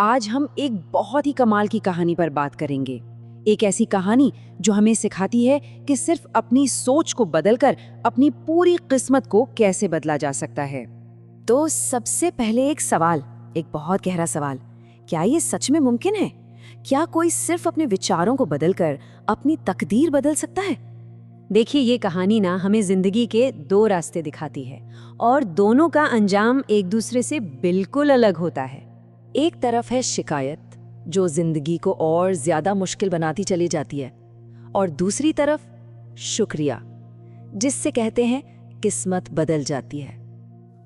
आज हम एक बहुत ही कमाल की कहानी पर बात करेंगे। एक ऐसी कहानी जो हमें सिखाती है कि सिर्फ अपनी सोच को बदलकर अपनी पूरी किस्मत को कैसे बदला जा सकता है। तो सबसे पहले एक सवाल, एक बहुत गहरा सवाल, क्या ये सच में मुमकिन है? क्या कोई सिर्फ अपने विचारों को बदलकर अपनी तकदीर बदल सकता है? देखिए, ये कहानी ना हमें जिंदगी के दो रास्ते दिखाती है और दोनों का अंजाम एक दूसरे से बिल्कुल अलग होता है। एक तरफ है शिकायत, जो जिंदगी को और ज्यादा मुश्किल बनाती चली जाती है, और दूसरी तरफ शुक्रिया, जिससे कहते हैं किस्मत बदल जाती है।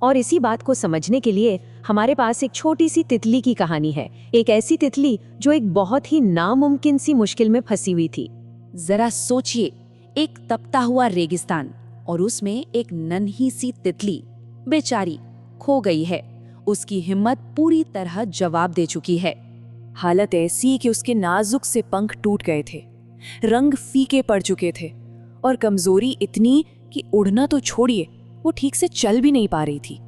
और इसी बात को समझने के लिए हमारे पास एक छोटी सी तितली की कहानी है। एक ऐसी तितली जो एक बहुत ही नामुमकिन सी मुश्किल में फंसी हुई थी। जरा सोचिए, एक तपता हुआ रेगिस्तान और उसमें एक नन्ही सी तितली, बेचारी खो गई है। उसकी हिम्मत पूरी तरह जवाब दे चुकी है। हालत ऐसी कि उसके नाजुक से पंख टूट गए थे, रंग फीके पड़ चुके थे और कमजोरी इतनी कि उड़ना तो छोड़िए, वो ठीक से चल भी नहीं पा रही थी।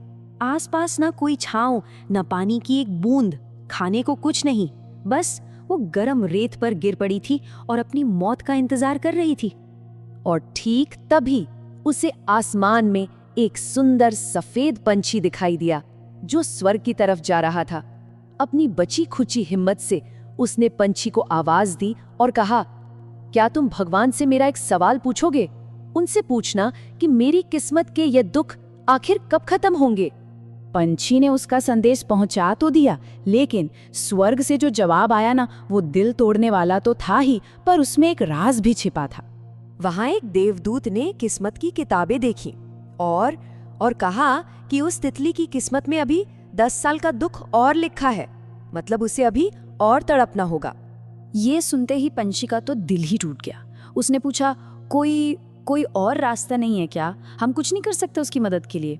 आसपास ना कोई छांव, ना पानी की एक बूंद, खाने को कुछ नहीं, बस वो गर्म रेत पर गिर पड़ी थी और अपनी मौत का इंतजार कर रही थी। और ठीक तभी उसे आसमान में एक सुंदर सफेद पंछी दिखाई दिया जो स्वर्ग की तरफ जा रहा था। अपनी बची खुची हिम्मत से उसने पंछी को आवाज दी और कहा, क्या तुम भगवान से मेरा एक सवाल पूछोगे? उनसे पूछना कि मेरी किस्मत के ये दुख आखिर कब खत्म होंगे। पंछी ने उसका संदेश पहुंचा तो दिया, लेकिन स्वर्ग से जो जवाब आया ना, वो दिल तोड़ने वाला तो था ही, पर उसमें एक राज भी छिपा था। वहां एक देवदूत ने किस्मत की किताबें देखी और कहा कि उस तितली की किस्मत में अभी 10 साल का दुख और लिखा है, मतलब उसे अभी और तड़पना होगा। ये सुनते ही पंछी का तो दिल ही टूट गया। उसने पूछा, कोई और रास्ता नहीं है क्या? हम कुछ नहीं कर सकते उसकी मदद के लिए?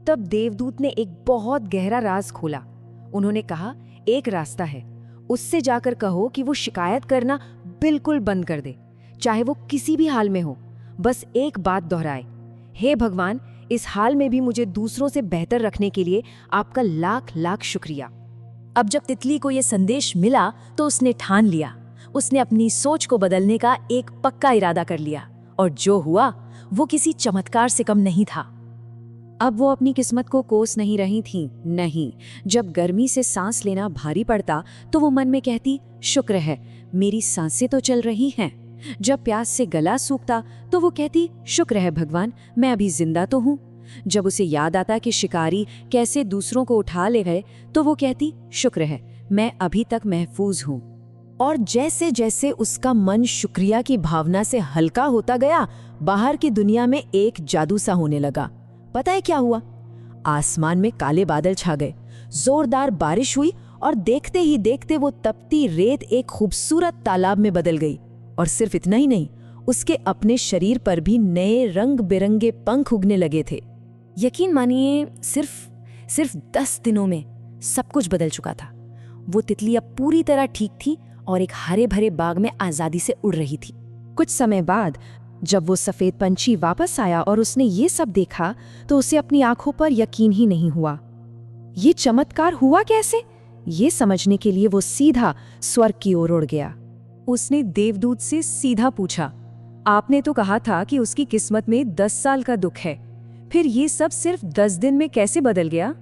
तब देवदूत ने एक बहुत गहरा राज खोला। उन्होंने कहा, एक रास्ता है, उससे जाकर कहो कि वो शिकायत करना बिल्कुल बंद कर दे, चाहे वो किसी भी हाल में हो। बस एक बात दोहराए, हे भगवान, इस हाल में भी मुझे दूसरों से बेहतर रखने के लिए आपका लाख लाख शुक्रिया। अब जब तितली को यह संदेश मिला तो उसने ठान लिया। उसने अपनी सोच को बदलने का एक पक्का इरादा कर लिया, और जो हुआ वो किसी चमत्कार से कम नहीं था। अब वो अपनी किस्मत को कोस नहीं रही थी, नहीं। जब गर्मी से सांस लेना भारी पड़ता तो वो मन में कहती, शुक्र है मेरी सांसें तो चल रही हैं। जब प्यास से गला सूखता तो वो कहती, शुक्र है भगवान, मैं अभी जिंदा तो हूँ। जब उसे याद आता कि शिकारी कैसे दूसरों को उठा ले गए तो वो कहती, शुक्र है मैं अभी तक महफूज हूँ। और जैसे जैसे उसका मन शुक्रिया की भावना से हल्का होता गया, बाहर की दुनिया में एक जादू सा होने लगा। पता है क्या हुआ? आसमान में काले बादल छा गए, जोरदार बारिश हुई और देखते ही देखते वो तपती रेत एक खूबसूरत तालाब में बदल गई। और सिर्फ इतना ही नहीं, उसके अपने शरीर पर भी नए रंग बिरंगे पंख उगने लगे थे। यकीन मानिए, सिर्फ 10 दिनों में सब कुछ बदल चुका था। वो तितली अब पूरी तरह ठीक थी और एक हरे भरे बाग में आजादी से उड़ रही थी। कुछ समय बाद जब वो सफेद पंछी वापस आया और उसने ये सब देखा तो उसे अपनी आंखों पर यकीन ही नहीं हुआ। ये चमत्कार हुआ कैसे? ये समझने के लिए वो सीधा स्वर्ग की ओर उड़ गया। उसने देवदूत से सीधा पूछा, आपने तो कहा था कि उसकी किस्मत में 10 साल का दुख है, फिर ये सब सिर्फ 10 दिन में कैसे बदल गया?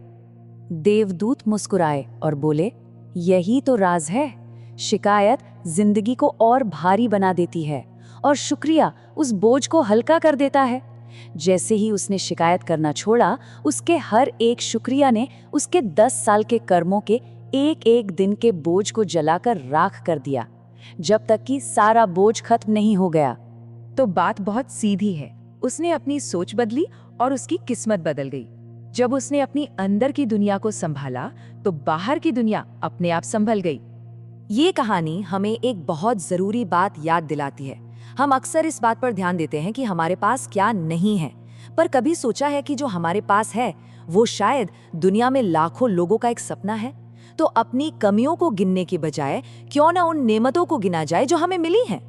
देवदूत मुस्कुराए और बोले, यही तो राज है। शिकायत जिंदगी को और भारी बना देती है और शुक्रिया उस बोझ को हल्का कर देता है। जैसे ही उसने शिकायत करना छोड़ा, उसके हर एक शुक्रिया ने उसके 10 साल के कर्मों के एक एक दिन के बोझ को जलाकर राख कर दिया, जब तक कि सारा बोझ खत्म नहीं हो गया। तो बात बहुत सीधी है। उसने अपनी सोच बदली और उसकी किस्मत बदल गई। जब उसने अपनी अंदर की दुनिया को संभाला तो बाहर की दुनिया अपने आप संभल गई। ये कहानी हमें एक बहुत जरूरी बात याद दिलाती है। हम अक्सर इस बात पर ध्यान देते हैं कि हमारे पास क्या नहीं है, पर कभी सोचा है कि जो हमारे पास है वो शायद दुनिया में लाखों लोगों का एक सपना है? तो अपनी कमियों को गिनने के बजाय क्यों ना उन नेमतों को गिना जाए जो हमें मिली हैं।